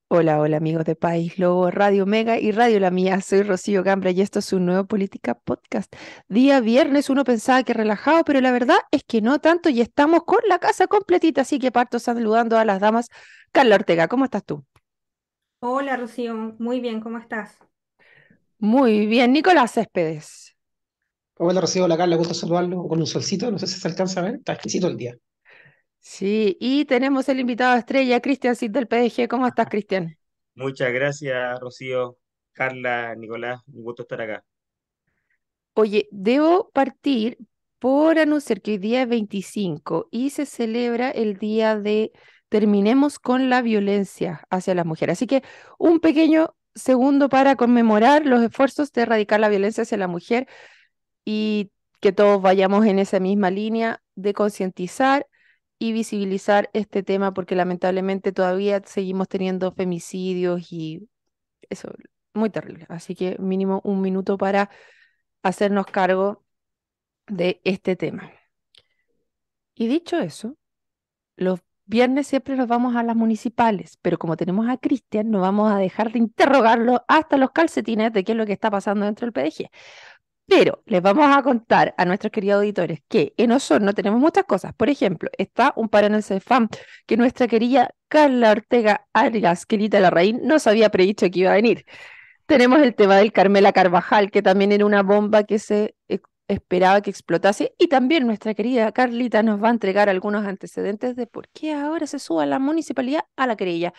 Hola, hola amigos de País Lobo, Radio Mega y Radio La Mía. Soy Rocío Gambra y esto es un nuevo Política Podcast. Día viernes uno pensaba que relajado, pero la verdad es que no tanto y estamos con la casa completita, así que parto saludando a las damas. Carla Ortega, ¿cómo estás tú? Hola Rocío, muy bien, ¿cómo estás? Muy bien, Nicolás Céspedes. Hola Rocío, la Carla, gusto saludarlo con un solcito, no sé si se alcanza a ver, está exquisito el día. Sí, y tenemos el invitado estrella, Cristian Cid del PDG. ¿Cómo estás, Cristian? Muchas gracias, Rocío, Carla, Nicolás, un gusto estar acá. Oye, debo partir por anunciar que hoy día es 25 y se celebra el día de Terminemos con la violencia hacia las mujeres. Así que un pequeño segundo para conmemorar los esfuerzos de erradicar la violencia hacia la mujer y que todos vayamos en esa misma línea de concientizar y visibilizar este tema porque lamentablemente todavía seguimos teniendo femicidios y eso, muy terrible. Así que mínimo un minuto para hacernos cargo de este tema. Y dicho eso, los viernes siempre nos vamos a las municipales, pero como tenemos a Cristian, no vamos a dejar de interrogarlo hasta los calcetines de qué es lo que está pasando dentro del PDG. Pero les vamos a contar a nuestros queridos auditores que en Osorno tenemos muchas cosas. Por ejemplo, está un paro en el CEFAM que nuestra querida Carla Ortega Arias, Quelita Larraín, nos había predicho que iba a venir. Tenemos el tema del Carmela Carvajal, que también era una bomba que esperaba que explotase. Y también nuestra querida Carlita nos va a entregar algunos antecedentes de por qué ahora se suba la municipalidad a la querella.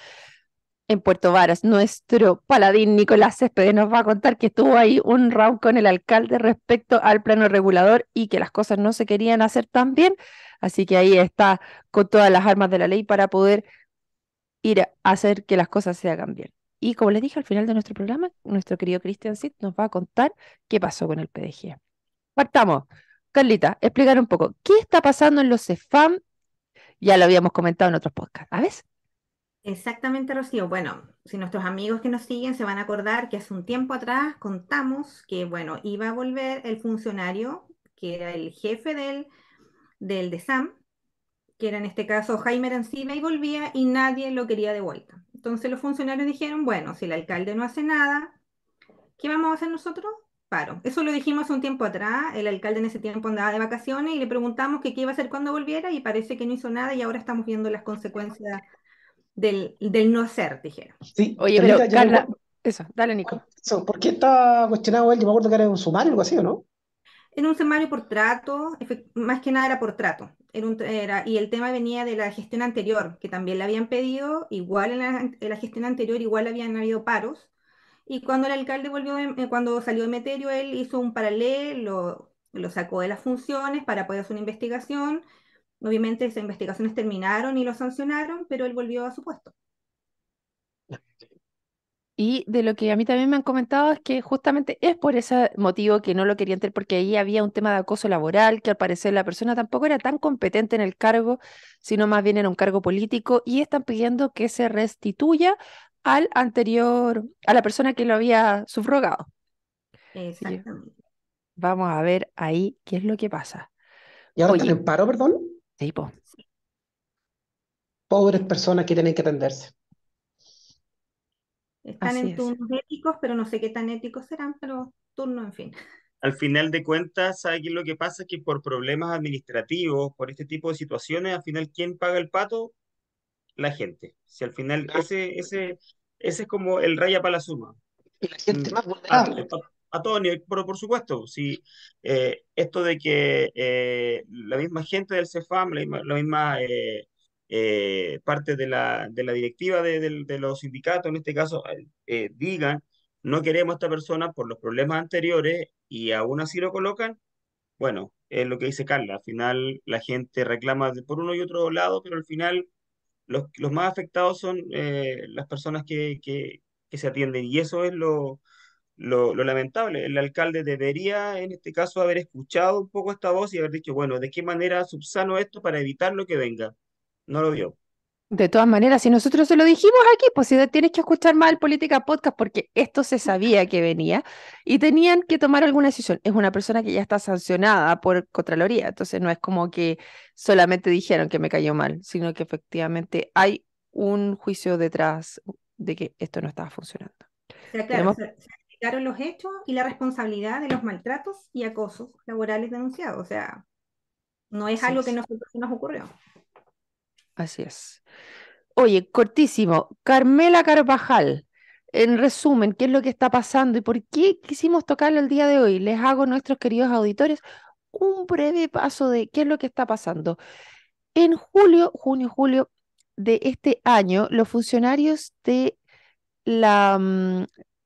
En Puerto Varas, nuestro paladín Nicolás Céspedes nos va a contar que estuvo ahí un round con el alcalde respecto al plano regulador y que las cosas no se querían hacer tan bien. Así que ahí está con todas las armas de la ley para poder ir a hacer que las cosas se hagan bien. Y como les dije al final de nuestro programa, nuestro querido Christian Sid nos va a contar qué pasó con el PDG. Partamos. Carlita, explicar un poco, ¿qué está pasando en los CEFAM? Ya lo habíamos comentado en otros podcasts, ¿sabes? Exactamente, Rocío. Bueno, si nuestros amigos que nos siguen se van a acordar que hace un tiempo atrás contamos que, bueno, iba a volver el funcionario que era el jefe del DESAM, que era en este caso Jaime Arancibia, y volvía y nadie lo quería de vuelta. Entonces los funcionarios dijeron, bueno, si el alcalde no hace nada, ¿qué vamos a hacer nosotros? Paro. Eso lo dijimos hace un tiempo atrás. El alcalde en ese tiempo andaba de vacaciones y le preguntamos que qué iba a hacer cuando volviera y parece que no hizo nada y ahora estamos viendo las consecuencias del no hacer, dijeron. Sí, Oye, pero Carlita, yo me Carla, acuerdo, eso, dale, Nico. ¿por qué estaba cuestionado él? Yo me acuerdo que era un sumario o algo así, ¿o no? En un sumario por trato, más que nada era por trato. Y el tema venía de la gestión anterior, que también le habían pedido, igual en la gestión anterior, igual habían habido paros. Y cuando el alcalde volvió, cuando salió Emeterio, él hizo un paralelo, lo sacó de las funciones para poder hacer una investigación. Obviamente esas investigaciones terminaron y lo sancionaron, pero él volvió a su puesto. Y de lo que a mí también me han comentado es que justamente es por ese motivo que no lo querían tener, porque ahí había un tema de acoso laboral, que al parecer la persona tampoco era tan competente en el cargo, sino más bien era un cargo político, y están pidiendo que se restituya al anterior, a la persona que lo había subrogado. Así que Exactamente. vamos a ver ahí qué es lo que pasa. Y ahora están Oye, en paro, perdón. tipo, Pobres personas que tienen que atenderse. Están así en es. turnos éticos, pero no sé qué tan éticos serán, pero turno, en fin. Al final de cuentas, ¿sabe qué es lo que pasa? Que por problemas administrativos, por este tipo de situaciones, al final, ¿quién paga el pato? La gente. Si al final ese es como el raya para la suma. Y la Mm, gente más A, vulnerable. a todo nivel, pero por supuesto, si esto de que la misma gente del CEFAM, la misma parte de la directiva de los sindicatos, en este caso, digan, no queremos a esta persona por los problemas anteriores y aún así lo colocan, bueno, es lo que dice Carla, al final la gente reclama por uno y otro lado, pero al final los más afectados son las personas que se atienden y eso es lo lamentable. El alcalde debería, en este caso, haber escuchado un poco esta voz y haber dicho, bueno, ¿de qué manera subsano esto para evitar lo que venga? No lo dio. De todas maneras, si nosotros se lo dijimos aquí, pues si tienes que escuchar más el Política Podcast porque esto se sabía que venía y tenían que tomar alguna decisión. Es una persona que ya está sancionada por Contraloría, entonces no es como que solamente dijeron que me cayó mal, sino que efectivamente hay un juicio detrás, de que esto no estaba funcionando. O sea, claro, Tenemos, se explicaron los hechos y la responsabilidad de los maltratos y acosos laborales denunciados. O sea, no es así algo que es, nosotros se nos ocurrió. así es. Oye, cortísimo, Carmela Carvajal, en resumen, ¿qué es lo que está pasando y por qué quisimos tocarlo el día de hoy? Les hago a nuestros queridos auditores un breve paso de qué es lo que está pasando. En julio, junio, julio de este año, los funcionarios de la...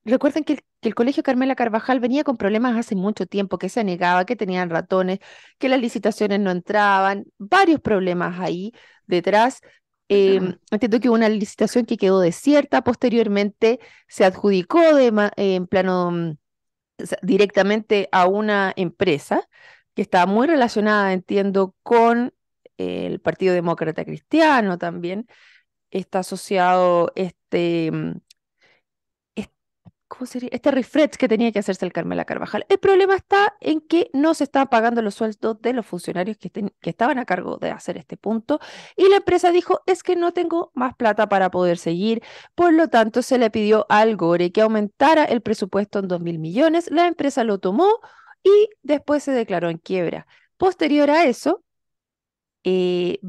recuerden que el Colegio Carmela Carvajal venía con problemas hace mucho tiempo, que se negaba, que tenían ratones, que las licitaciones no entraban, varios problemas ahí detrás. Entiendo que hubo una licitación que quedó desierta, posteriormente se adjudicó en plano o sea, directamente a una empresa que estaba muy relacionada, entiendo, con el Partido Demócrata Cristiano también. Está asociado es- ¿cómo sería? Este refresh que tenía que hacerse el Carmela Carvajal. El problema está en que no se estaban pagando los sueldos de los funcionarios que estaban a cargo de hacer este punto y la empresa dijo, es que no tengo más plata para poder seguir, por lo tanto se le pidió al Gore que aumentara el presupuesto en 2.000 millones, la empresa lo tomó y después se declaró en quiebra. Posterior a eso, eh,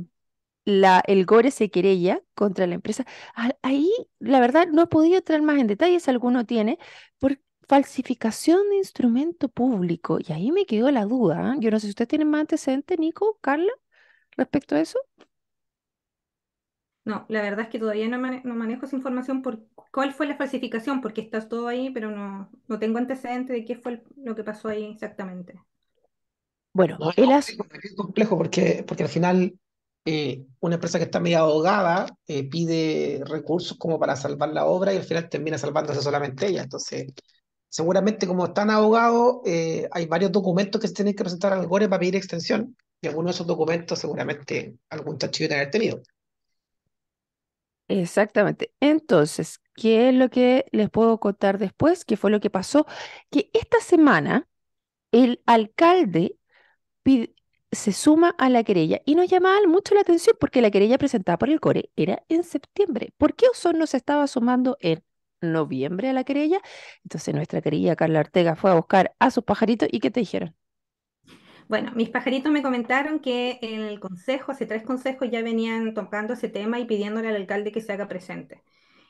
el Gore se querella contra la empresa. Ahí, la verdad, no he podido entrar más en detalles, alguno tiene, por falsificación de instrumento público. Y ahí me quedó la duda, ¿ah? Yo no sé si ustedes tienen más antecedentes, Nico, Carla, respecto a eso. No, la verdad es que todavía no manejo esa información por cuál fue la falsificación, porque está todo ahí, pero no tengo antecedentes de qué fue lo que pasó ahí exactamente. Bueno, No, es bien complejo porque al final una empresa que está medio ahogada pide recursos como para salvar la obra y al final termina salvándose solamente ella. Entonces, seguramente como están ahogados, hay varios documentos que se tienen que presentar al GORE para pedir extensión y algunos de esos documentos seguramente algún chanchillo debe haber tenido. exactamente. Entonces, ¿qué es lo que les puedo contar después? ¿Qué fue lo que pasó? Que esta semana el alcalde pi- se suma a la querella y nos llamaba mucho la atención porque la querella presentada por el CORE era en septiembre. ¿Por qué Osorno se estaba sumando en noviembre a la querella? Entonces nuestra querida Carla Ortega fue a buscar a sus pajaritos y ¿qué te dijeron? Bueno, mis pajaritos me comentaron que en el consejo, hace 3 consejos, ya venían tocando ese tema y pidiéndole al alcalde que se haga presente.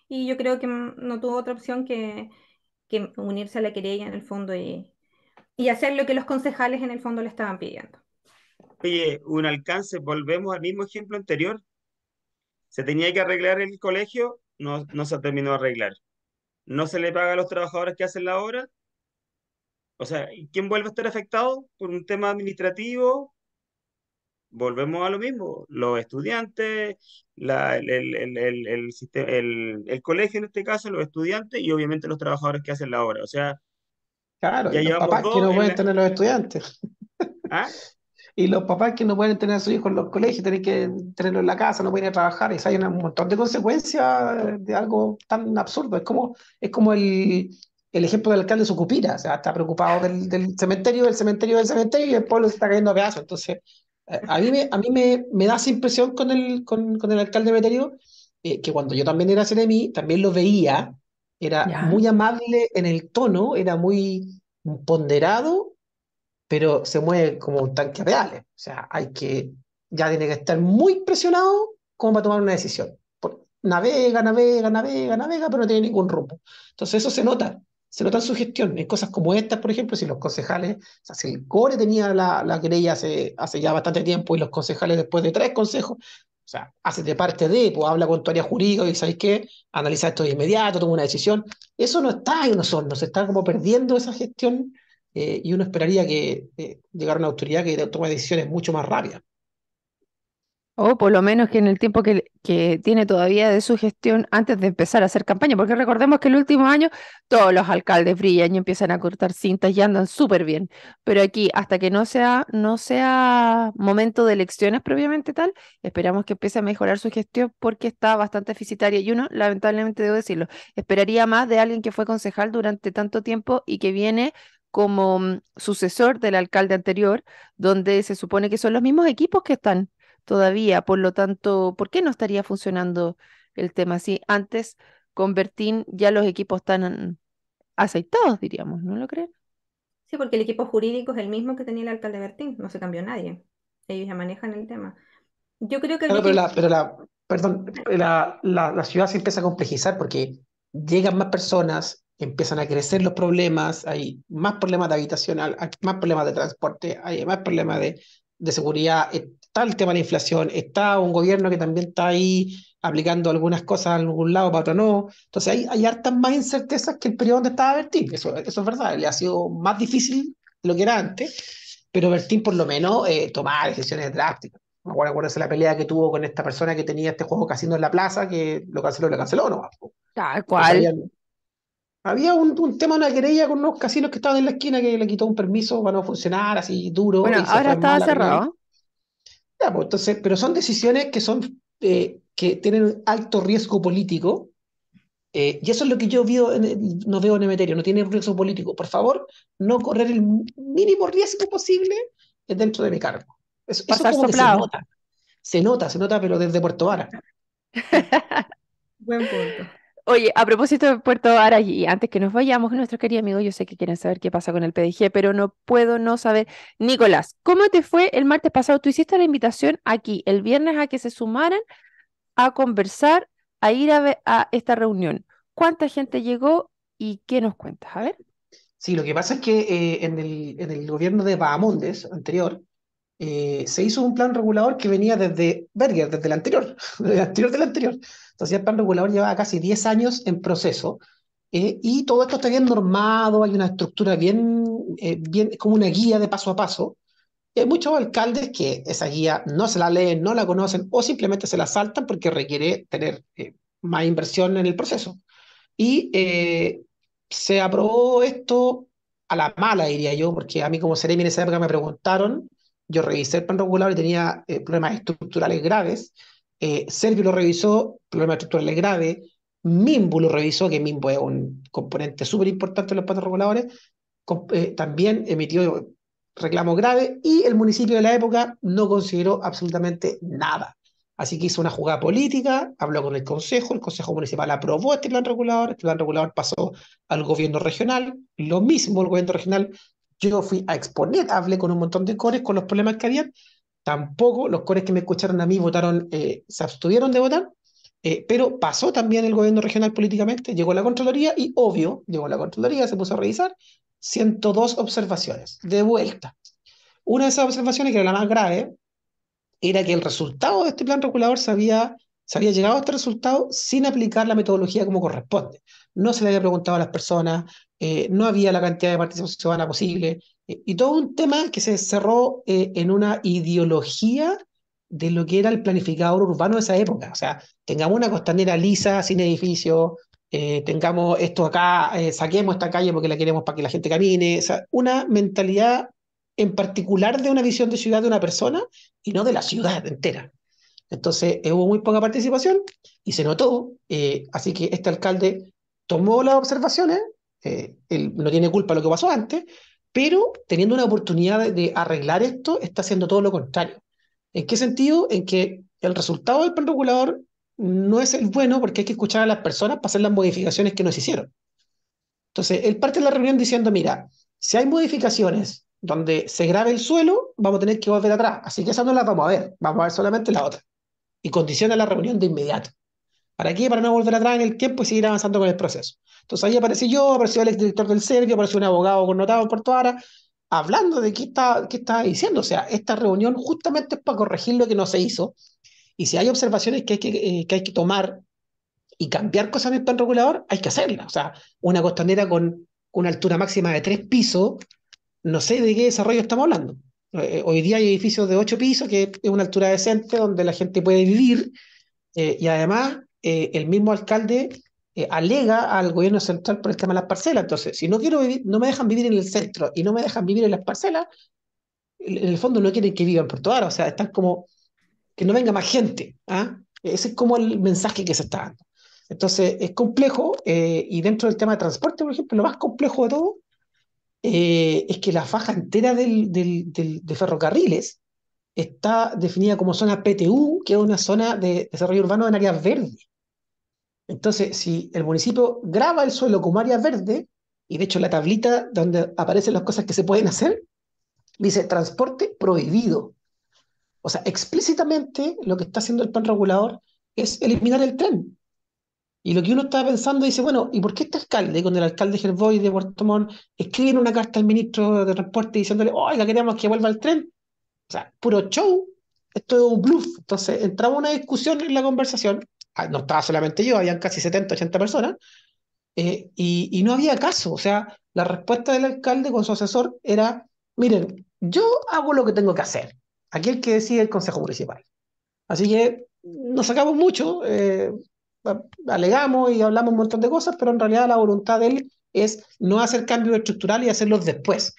Y yo creo que no tuvo otra opción que unirse a la querella en el fondo y hacer lo que los concejales en el fondo le estaban pidiendo. Oye, un alcance, volvemos al mismo ejemplo anterior. Se tenía que arreglar el colegio, no se terminó de arreglar. No se le paga a los trabajadores que hacen la obra. O sea, ¿y quién vuelve a estar afectado por un tema administrativo? Volvemos a lo mismo. Los estudiantes, el colegio en este caso, los estudiantes y obviamente los trabajadores que hacen la obra. O sea, Claro, y ya los llevamos papás que dos no en pueden la... tener los estudiantes. ¿Ah? Y los papás que no pueden tener a sus hijos en los colegios, tienen que tenerlo en la casa, no pueden ir a trabajar. Y eso hay un montón de consecuencias de algo tan absurdo. Es como el ejemplo del alcalde de Sucupira. O sea, está preocupado del cementerio, del cementerio, del cementerio y el pueblo se está cayendo a pedazos. Entonces, a mí me da esa impresión con el alcalde Meterio, que cuando yo también era CNMI, también lo veía, era Ya. muy amable en el tono, era muy ponderado pero se mueve como un tanque a pedales. O sea, ya tiene que estar muy presionado como para tomar una decisión. Navega, navega, navega, navega, pero no tiene ningún rumbo. Entonces eso se nota en su gestión. En cosas como estas, por ejemplo, si los concejales, o sea, si el CORE tenía la querella hace ya bastante tiempo y los concejales después de 3 consejos, o sea, hace de parte de, pues habla con tu área jurídica y ¿sabes qué? Analiza esto de inmediato, toma una decisión. Eso no está en nosotros, se está como perdiendo esa gestión y uno esperaría que llegara una autoridad que tome decisiones mucho más rápidas. O por lo menos que en el tiempo que tiene todavía de su gestión antes de empezar a hacer campaña, porque recordemos que el último año todos los alcaldes brillan y empiezan a cortar cintas y andan súper bien. Pero aquí, hasta que no sea momento de elecciones propiamente tal, esperamos que empiece a mejorar su gestión porque está bastante deficitaria. Y uno, lamentablemente debo decirlo, esperaría más de alguien que fue concejal durante tanto tiempo y que viene como sucesor del alcalde anterior, donde se supone que son los mismos equipos que están todavía. Por lo tanto, ¿por qué no estaría funcionando el tema así? Antes, con Bertín ya los equipos están aceitados, diríamos, ¿no lo creen? Sí, porque el equipo jurídico es el mismo que tenía el alcalde Bertín, no se cambió nadie. Ellos ya manejan el tema. Yo creo que el Claro, Vicky... perdón, la ciudad se empieza a complejizar porque llegan más personas, empiezan a crecer los problemas, hay más problemas de habitacional, hay más problemas de transporte, hay más problemas de seguridad, está el tema de la inflación, está un gobierno que también está ahí aplicando algunas cosas en algún lado, para otro no. Entonces hay hartas más incertezas que el periodo donde estaba Bertín, eso es verdad, le ha sido más difícil de lo que era antes, pero Bertín por lo menos tomaba decisiones drásticas. Me acuerdo de la pelea que tuvo con esta persona que tenía este juego casino en la plaza, que lo canceló, ¿no? Tal Entonces cual. había un tema, una querella con unos casinos que estaban en la esquina que le quitó un permiso para no funcionar así duro Bueno, y se ahora fue en estaba mala con él. cerrado. Ya, pues, entonces, pero son decisiones que tienen un alto riesgo político, y eso es lo que yo no veo en Emeterio, no tiene riesgo político. Por favor, no correr el mínimo riesgo posible dentro de mi cargo. Eso Pasar como que se soplado. nota. Se nota, pero desde Puerto Vara. Buen punto. Oye, a propósito de Puerto Vara, y antes que nos vayamos, nuestros queridos amigos, yo sé que quieren saber qué pasa con el PDG, pero no puedo no saber. Nicolás, ¿cómo te fue el martes pasado? Tú hiciste la invitación aquí, el viernes, a que se sumaran a conversar, a ir a esta reunión. ¿Cuánta gente llegó y qué nos cuentas? A ver. Sí, lo que pasa es que en el gobierno de Bahamondes anterior, se hizo un plan regulador que venía desde Berger, desde el anterior, del anterior del anterior. Entonces el plan regulador llevaba casi 10 años en proceso, y todo esto está bien normado, hay una estructura bien, como una guía de paso a paso. Y hay muchos alcaldes que esa guía no se la leen, no la conocen o simplemente se la saltan porque requiere tener más inversión en el proceso. Y se aprobó esto a la mala, diría yo, porque a mí como Seremi en esa época me preguntaron, yo revisé el plan regulador y tenía problemas estructurales graves. Servio lo revisó, problemas estructurales graves. Mimbu lo revisó, que Mimbu es un componente súper importante en los planes reguladores, también emitió reclamo grave y el municipio de la época no consideró absolutamente nada. Así que hizo una jugada política, habló con el Consejo Municipal aprobó este plan regulador pasó al gobierno regional, lo mismo el gobierno regional, yo fui a exponer, hablé con un montón de cores con los problemas que habían, tampoco los cores que me escucharon a mí votaron, se abstuvieron de votar, pero pasó también el gobierno regional políticamente, llegó la Contraloría y obvio, llegó la Contraloría, se puso a revisar, 102 observaciones, de vuelta. Una de esas observaciones, que era la más grave, era que el resultado de este plan regulador se había llegado a este resultado sin aplicar la metodología como corresponde. No se le había preguntado a las personas, no había la cantidad de participación ciudadana posible, y todo un tema que se cerró en una ideología de lo que era el planificador urbano de esa época. O sea, tengamos una costanera lisa, sin edificio, tengamos esto acá, saquemos esta calle porque la queremos para que la gente camine. O sea, una mentalidad en particular de una visión de ciudad de una persona y no de la ciudad entera. Entonces hubo muy poca participación y se notó, así que este alcalde tomó las observaciones, él no tiene culpa de lo que pasó antes, pero teniendo una oportunidad de arreglar esto, está haciendo todo lo contrario. ¿En qué sentido? En que el resultado del plan regulador no es el bueno porque hay que escuchar a las personas para hacer las modificaciones que nos hicieron. Entonces, él parte de la reunión diciendo, mira, si hay modificaciones donde se grabe el suelo, vamos a tener que volver atrás. Así que esas no las vamos a ver solamente la otra. Y condiciona la reunión de inmediato. ¿Para qué? Para no volver atrás en el tiempo y seguir avanzando con el proceso. Entonces ahí aparecí yo, apareció el exdirector del Servio, apareció un abogado connotado en Puerto Vara, hablando de qué está diciendo. O sea, esta reunión justamente es para corregir lo que no se hizo. Y si hay observaciones que hay que tomar y cambiar cosas en el plan regulador, hay que hacerlas. O sea, una costanera con una altura máxima de 3 pisos, no sé de qué desarrollo estamos hablando. Hoy día hay edificios de 8 pisos, que es una altura decente donde la gente puede vivir, y además el mismo alcalde alega al gobierno central por el tema de las parcelas. Entonces, si no quiero vivir, no me dejan vivir en el centro y no me dejan vivir en las parcelas, en el fondo no quieren que viva en Puerto Vara. O sea, están como que no venga más gente. ¿Ah? Ese es como el mensaje que se está dando. Entonces, es complejo, y dentro del tema de transporte, por ejemplo, lo más complejo de todo es que la faja entera de ferrocarriles está definida como zona PTU, que es una zona de desarrollo urbano en áreas verdes. Entonces, si el municipio graba el suelo como área verde, y de hecho la tablita donde aparecen las cosas que se pueden hacer, dice transporte prohibido. O sea, explícitamente lo que está haciendo el plan regulador es eliminar el tren. Y lo que uno estaba pensando dice, bueno, ¿y por qué este alcalde, con el alcalde Gerboy de Puerto Montt, escriben una carta al ministro de Transporte diciéndole, oiga, queremos que vuelva el tren? O sea, puro show, esto es un bluff. Entonces, entraba una discusión en la conversación, no estaba solamente yo, habían casi 70 80 personas, y no había caso. O sea, la respuesta del alcalde con su asesor era, miren, yo hago lo que tengo que hacer, aquí el que decide el Consejo Municipal. Así que nos sacamos mucho, alegamos y hablamos un montón de cosas, pero en realidad la voluntad de él es no hacer cambios estructurales y hacerlos después.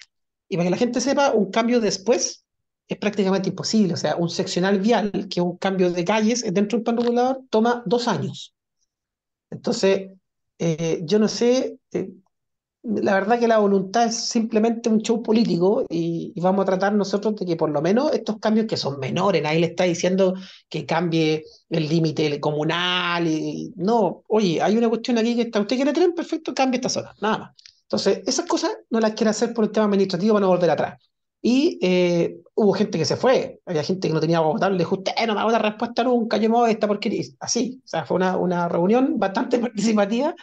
Y para que la gente sepa, un cambio después es prácticamente imposible. O sea, un seccional vial, que es un cambio de calles dentro del plan regulador, toma 2 años. Entonces, yo no sé, la verdad que la voluntad es simplemente un show político y vamos a tratar nosotros de que por lo menos estos cambios que son menores, nadie le está diciendo que cambie el límite comunal no, oye, hay una cuestión aquí que está, usted quiere tren, perfecto, cambie esta zona, nada más. Entonces, esas cosas no las quiere hacer por el tema administrativo para no volver atrás. Y hubo gente que se fue, había gente que no tenía agua potable, le dijo, usted no me va a dar respuesta nunca, yo me voy a esta porquería. Así, o sea, fue una reunión bastante participativa,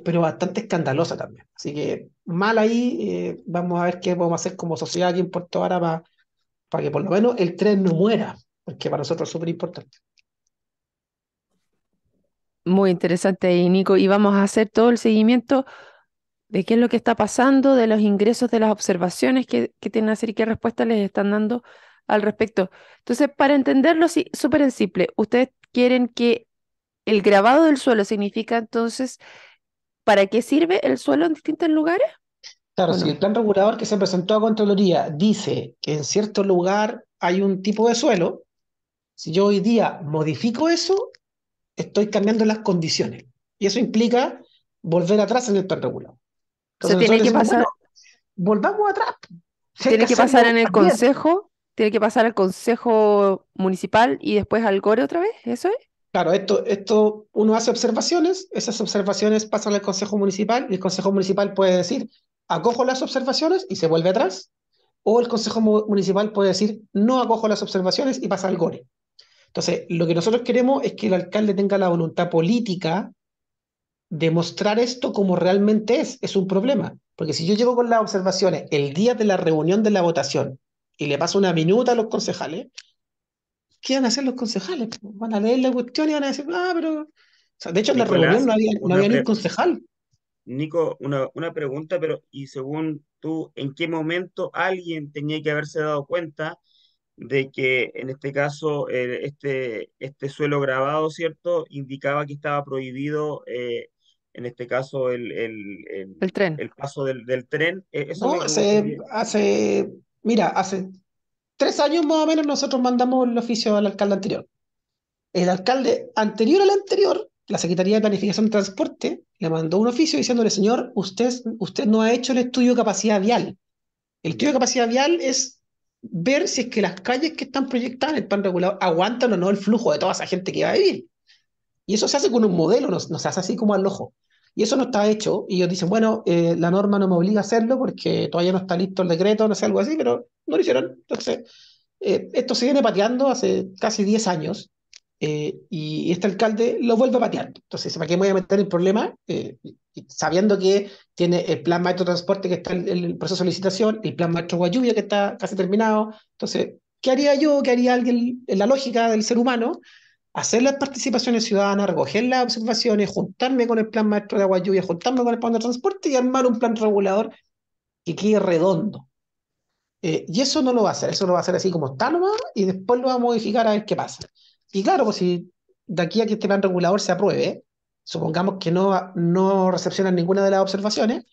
pero bastante escandalosa también. Así que mal ahí, vamos a ver qué podemos hacer como sociedad aquí en Puerto Vara para que por lo menos el tren no muera, porque para nosotros es súper importante. Muy interesante ahí, Nico. Y vamos a hacer todo el seguimiento de qué es lo que está pasando, de los ingresos, de las observaciones que tienen que hacer y qué respuestas les están dando al respecto. Entonces, para entenderlo así, súper en simple, ¿ustedes quieren que el grabado del suelo significa entonces para qué sirve el suelo en distintos lugares Claro, o si el no? plan regulador que se presentó a Contraloría dice que en cierto lugar hay un tipo de suelo, si yo hoy día modifico eso, estoy cambiando las condiciones. Y eso implica volver atrás en el plan regulador. O sea, Entonces nosotros decimos, bueno, volvamos atrás. Si hay que tiene que pasar hacerlo, en el también. consejo, tiene que pasar al consejo municipal y después al GORE otra vez, ¿eso es? Claro, esto uno hace observaciones, esas observaciones pasan al Consejo Municipal y el Consejo Municipal puede decir, acojo las observaciones y se vuelve atrás, o el Consejo Municipal puede decir, no acojo las observaciones y pasa al GORE. Entonces, lo que nosotros queremos es que el alcalde tenga la voluntad política de mostrar esto como realmente es un problema. Porque si yo llego con las observaciones el día de la reunión de la votación y le paso una minuta a los concejales, ¿qué van a hacer los concejales? Van a leer la cuestión y van a decir, ah, pero... O sea, de hecho, en la reunión Nicolás, no una había ni un pre- concejal. Nico, una pregunta, pero ¿y según tú, en qué momento alguien tenía que haberse dado cuenta de que en este caso este suelo grabado, ¿cierto? Indicaba que estaba prohibido, en este caso, El tren. el paso del tren? Eso No, me gustaría. mira, hace 3 años más o menos nosotros mandamos el oficio al alcalde anterior. El alcalde anterior al anterior, la Secretaría de Planificación y Transporte, le mandó un oficio diciéndole, señor, usted no ha hecho el estudio de capacidad vial. El estudio de Ya. capacidad vial es ver si es que las calles que están proyectadas en el plan regulador aguantan o no el flujo de toda esa gente que va a vivir. Y eso se hace con un modelo, no se hace así como al ojo. Y eso no está hecho. Y ellos dicen, bueno, la norma no me obliga a hacerlo porque todavía no está listo el decreto, no sé, algo así, pero no lo hicieron. Entonces, esto se viene pateando hace casi 10 años, y este alcalde lo vuelve a patear. Entonces, ¿para qué me voy a meter en problemas? Sabiendo que tiene el plan maestro de transporte que está en el proceso de licitación, el plan maestro Guayuvia que está casi terminado. Entonces, ¿qué haría yo? ¿Qué haría alguien en la lógica del ser humano? Hacer las participaciones ciudadanas, recoger las observaciones, juntarme con el plan maestro de agua lluvia, juntarme con el plan de transporte y armar un plan regulador que quede redondo. Y eso no lo va a hacer, eso lo va a hacer así como está nomás y después lo va a modificar a ver qué pasa. Y claro, pues si de aquí a que este plan regulador se apruebe, supongamos que no recepcionan ninguna de las observaciones,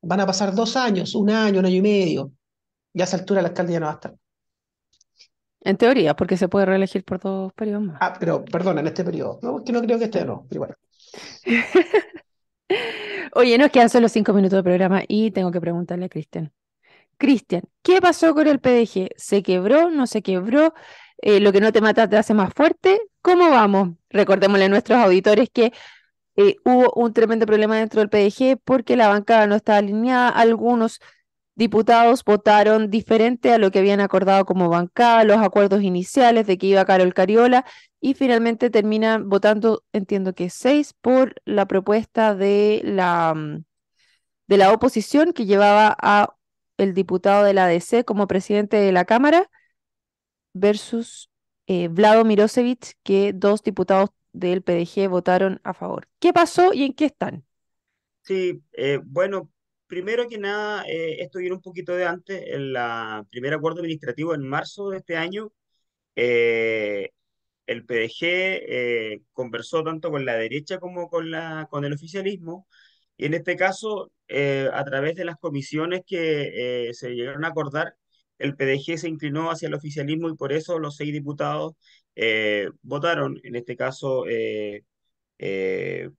van a pasar 2 años, un año y medio, y a esa altura la alcaldía no va a estar. En teoría, porque se puede reelegir por 2 periodos más. Ah, pero perdón, en este periodo, no, que no creo que esté, Sí. no, pero igual. Oye, nos quedan solo 5 minutos de programa y tengo que preguntarle a Cristian. Cristian, ¿qué pasó con el PDG? ¿Se quebró? ¿No se quebró? ¿Lo que no te mata te hace más fuerte? ¿Cómo vamos? Recordémosle a nuestros auditores que hubo un tremendo problema dentro del PDG porque la bancada no estaba alineada. Algunos diputados votaron diferente a lo que habían acordado como bancada, los acuerdos iniciales de que iba Carol Cariola, y finalmente terminan votando, entiendo que 6 por la propuesta de la oposición que llevaba a el diputado de la ADC como presidente de la Cámara versus Vlado Mirosevic, que dos diputados del PDG votaron a favor. ¿Qué pasó y en qué están? Sí, bueno, primero que nada, esto viene un poquito de antes, en la primer acuerdo administrativo en marzo de este año. eh, el PDG conversó tanto con la derecha como con el oficialismo, y en este caso, a través de las comisiones que se llegaron a acordar, el PDG se inclinó hacia el oficialismo y por eso los 6 diputados votaron, en este caso,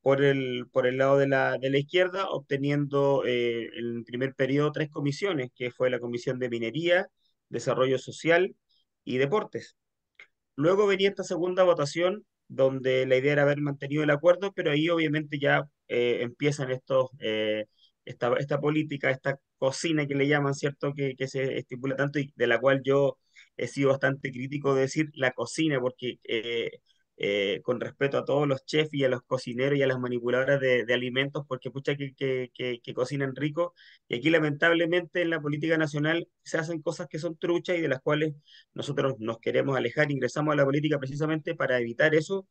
por el lado de la izquierda, obteniendo en el primer periodo 3 comisiones, que fue la Comisión de Minería, Desarrollo Social y Deportes. Luego venía esta segunda votación, donde la idea era haber mantenido el acuerdo, pero ahí obviamente ya empiezan esta política, esta cocina que le llaman, ¿cierto? Que se estipula tanto y de la cual yo he sido bastante crítico de decir la cocina, porque con respeto a todos los chefs y a los cocineros y a las manipuladoras de alimentos, porque pucha que cocinan rico, y aquí lamentablemente en la política nacional se hacen cosas que son truchas y de las cuales nosotros nos queremos alejar, ingresamos a la política precisamente para evitar eso,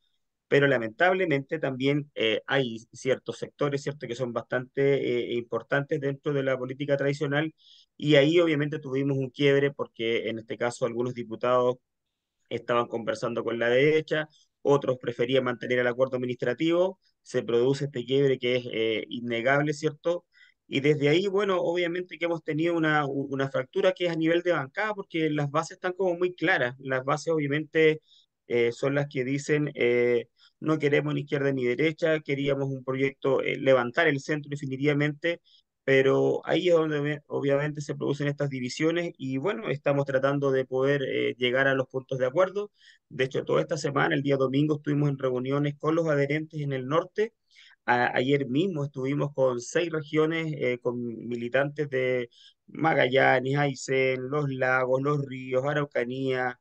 pero lamentablemente también hay ciertos sectores, ¿cierto?, que son bastante importantes dentro de la política tradicional, y ahí obviamente tuvimos un quiebre porque en este caso algunos diputados estaban conversando con la derecha, otros preferían mantener el acuerdo administrativo, se produce este quiebre que es innegable, ¿cierto? Y desde ahí, bueno, obviamente que hemos tenido una fractura que es a nivel de bancada, porque las bases están como muy claras. Las bases obviamente son las que dicen, no queremos ni izquierda ni derecha, queríamos un proyecto, levantar el centro definitivamente, pero ahí es donde obviamente se producen estas divisiones y bueno, estamos tratando de poder llegar a los puntos de acuerdo. De hecho, toda esta semana, el día domingo, estuvimos en reuniones con los adherentes en el norte. Ayer mismo estuvimos con 6 regiones, con militantes de Magallanes, Aysén, Los Lagos, Los Ríos, Araucanía,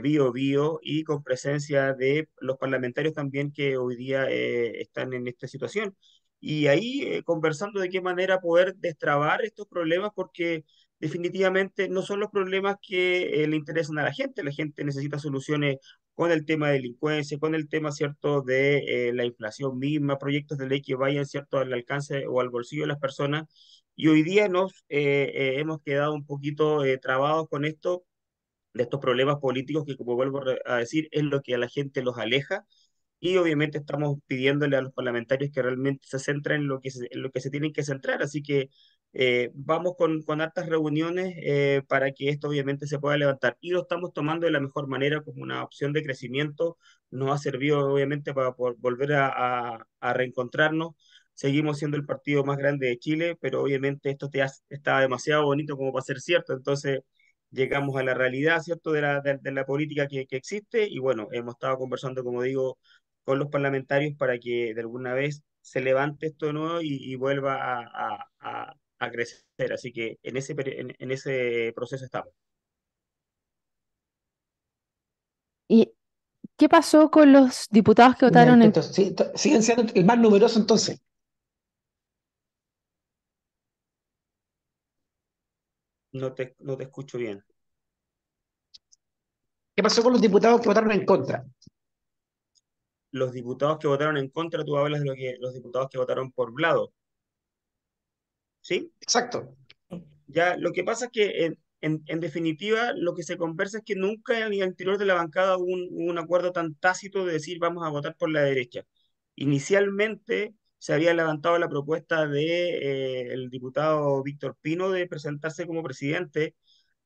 Biobío, y con presencia de los parlamentarios también que hoy día están en esta situación. Y ahí conversando de qué manera poder destrabar estos problemas, porque definitivamente no son los problemas que le interesan a la gente necesita soluciones con el tema de delincuencia, con el tema, ¿cierto?, de la inflación misma, proyectos de ley que vayan, ¿cierto?, al alcance o al bolsillo de las personas. Y hoy día nos hemos quedado un poquito trabados con esto, de estos problemas políticos que, como vuelvo a decir, es lo que a la gente los aleja, y obviamente estamos pidiéndole a los parlamentarios que realmente se centren en lo que se tienen que centrar. Así que vamos con hartas reuniones para que esto obviamente se pueda levantar. Y lo estamos tomando de la mejor manera como una opción de crecimiento. Nos ha servido obviamente para volver a reencontrarnos. Seguimos siendo el partido más grande de Chile, pero obviamente esto está demasiado bonito como para ser cierto. Entonces llegamos a la realidad, ¿cierto?, de la política que existe, y bueno, hemos estado conversando, como digo, con los parlamentarios para que de alguna vez se levante esto de nuevo y vuelva a crecer. Así que en ese proceso estamos. ¿Y qué pasó con los diputados que votaron en... Entonces, sí, siguen siendo el más numeroso entonces. No te escucho bien. ¿Qué pasó con los diputados que votaron en contra? Los diputados que votaron en contra, tú hablas de los diputados que votaron por Vlado, ¿sí? Exacto. Ya, lo que pasa es que en definitiva lo que se conversa es que nunca en el interior de la bancada hubo un acuerdo tan tácito de decir vamos a votar por la derecha. Inicialmente se había levantado la propuesta de el diputado Víctor Pino de presentarse como presidente,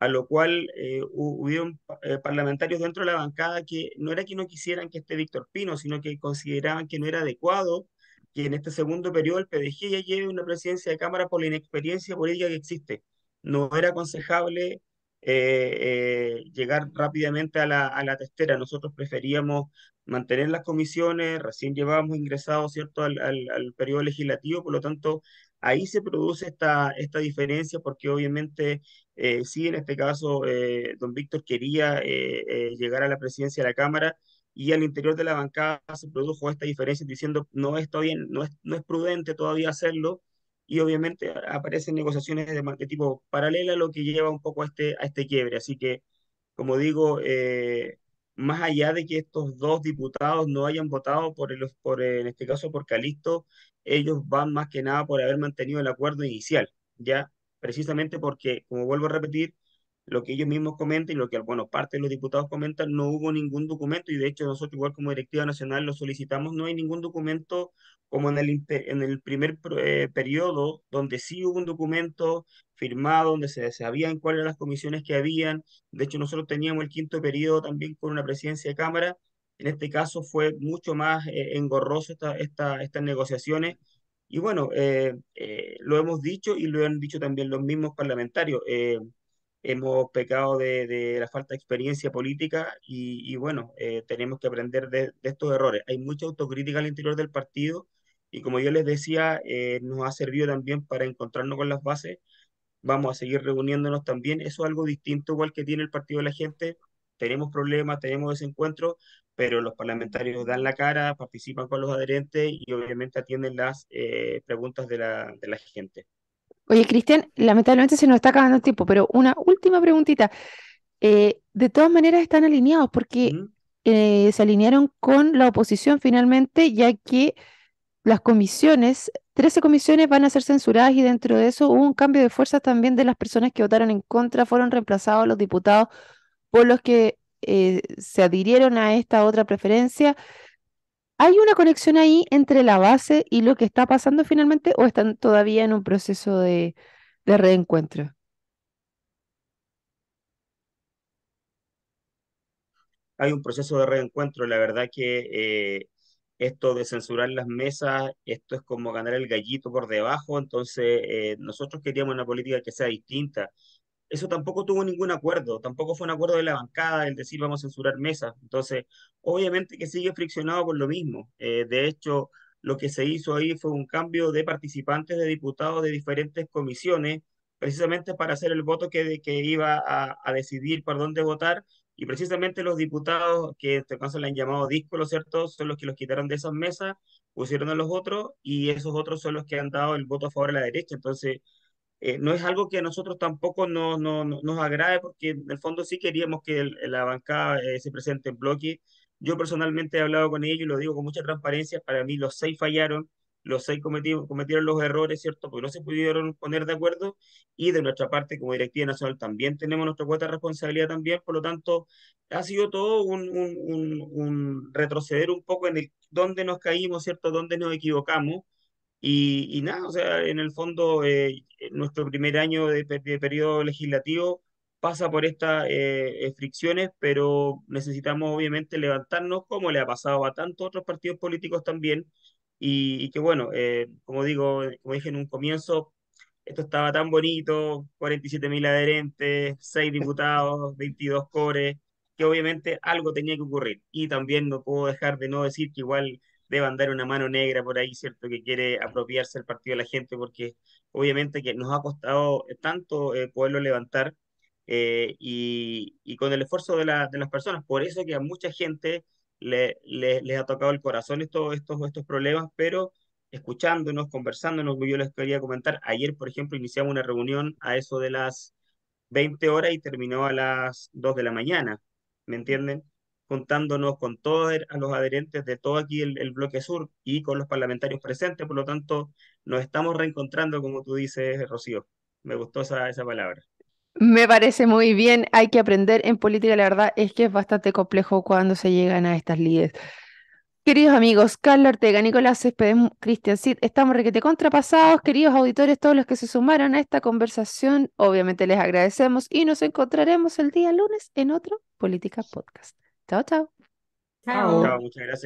a lo cual hubieron parlamentarios dentro de la bancada que no era que no quisieran que esté Víctor Pino, sino que consideraban que no era adecuado que en este segundo periodo el PDG ya lleve una presidencia de Cámara por la inexperiencia política que existe. No era aconsejable llegar rápidamente a la testera. Nosotros preferíamos mantener las comisiones, recién llevábamos ingresados, ¿cierto?, al periodo legislativo, por lo tanto, ahí se produce esta diferencia, porque obviamente, sí, en este caso, don Víctor quería llegar a la presidencia de la Cámara, y al interior de la bancada se produjo esta diferencia diciendo, no está bien, no es prudente todavía hacerlo, y obviamente aparecen negociaciones de tipo paralela, lo que lleva un poco a este quiebre. Así que, como digo, más allá de que estos dos diputados no hayan votado en este caso por Calixto, ellos van más que nada por haber mantenido el acuerdo inicial, ya precisamente porque, como vuelvo a repetir, lo que ellos mismos comentan y lo que, bueno, parte de los diputados comentan, no hubo ningún documento, y de hecho nosotros igual como directiva nacional lo solicitamos, no hay ningún documento como en el primer periodo, donde sí hubo un documento firmado, donde se sabían cuáles eran las comisiones que habían. De hecho, nosotros teníamos el quinto periodo también con una presidencia de Cámara. En este caso fue mucho más engorroso estas negociaciones. Y bueno, lo hemos dicho y lo han dicho también los mismos parlamentarios. Hemos pecado de la falta de experiencia política y bueno, tenemos que aprender de estos errores. Hay mucha autocrítica al interior del partido y como yo les decía, nos ha servido también para encontrarnos con las bases. Vamos a seguir reuniéndonos también. Eso es algo distinto, igual que tiene el Partido de la Gente. Tenemos problemas, tenemos desencuentros, pero los parlamentarios dan la cara, participan con los adherentes y obviamente atienden las preguntas de la gente. Oye, Cristian, lamentablemente se nos está acabando el tiempo, pero una última preguntita. De todas maneras están alineados porque ¿Mm? se alinearon con la oposición finalmente, ya que las comisiones, 13 comisiones van a ser censuradas y dentro de eso hubo un cambio de fuerzas también de las personas que votaron en contra, fueron reemplazados los diputados por los que se adhirieron a esta otra preferencia. ¿Hay una conexión ahí entre la base y lo que está pasando finalmente o están todavía en un proceso de reencuentro? Hay un proceso de reencuentro. La verdad que esto de censurar las mesas, esto es como ganar el gallito por debajo. Entonces, nosotros queríamos una política que sea distinta. Eso tampoco tuvo ningún acuerdo, tampoco fue un acuerdo de la bancada el decir vamos a censurar mesas. Entonces, obviamente que sigue friccionado por lo mismo. De hecho, lo que se hizo ahí fue un cambio de participantes, de diputados de diferentes comisiones, precisamente para hacer el voto que iba a decidir por dónde votar. Y precisamente los diputados que en este caso le han llamado díscolos, ¿cierto? Son los que los quitaron de esas mesas, pusieron a los otros, y esos otros son los que han dado el voto a favor a la derecha. Entonces, no es algo que a nosotros tampoco nos agrade, porque en el fondo sí queríamos que la bancada se presente en bloque. Yo personalmente he hablado con ellos y lo digo con mucha transparencia. Para mí los seis fallaron, los seis cometieron los errores, ¿cierto? Porque no se pudieron poner de acuerdo, y de nuestra parte como directiva nacional también tenemos nuestra cuota de responsabilidad también. Por lo tanto, ha sido todo un retroceder un poco en el dónde nos caímos, ¿cierto? Dónde nos equivocamos, y nada, o sea, en el fondo, nuestro primer año de periodo legislativo pasa por estas fricciones, pero necesitamos obviamente levantarnos, como le ha pasado a tantos otros partidos políticos también, y que bueno, como digo, como dije en un comienzo, esto estaba tan bonito, 47.000 adherentes, 6 diputados, 22 cores, que obviamente algo tenía que ocurrir. Y también no puedo dejar de no decir que igual debe andar una mano negra por ahí, ¿cierto? Que quiere apropiarse el partido de la gente, porque obviamente que nos ha costado tanto poderlo levantar, y con el esfuerzo de las personas. Por eso que a mucha gente les ha tocado el corazón estos problemas, pero escuchándonos, conversándonos. Yo les quería comentar, ayer, por ejemplo, iniciamos una reunión a eso de las 20 horas y terminó a las 2 de la mañana, ¿me entienden? Juntándonos con todos a los adherentes de todo aquí el bloque sur y con los parlamentarios presentes. Por lo tanto, nos estamos reencontrando, como tú dices, Rocío. Me gustó esa palabra. Me parece muy bien, hay que aprender en política, la verdad es que es bastante complejo cuando se llegan a estas lides. Queridos amigos, Carla Ortega, Nicolás Céspedes, Cristian Cid, estamos requete contrapasados, queridos auditores, todos los que se sumaron a esta conversación, obviamente les agradecemos y nos encontraremos el día lunes en otro Política Podcast. Chao, chao. Chao. Chao. Chao, muchas gracias.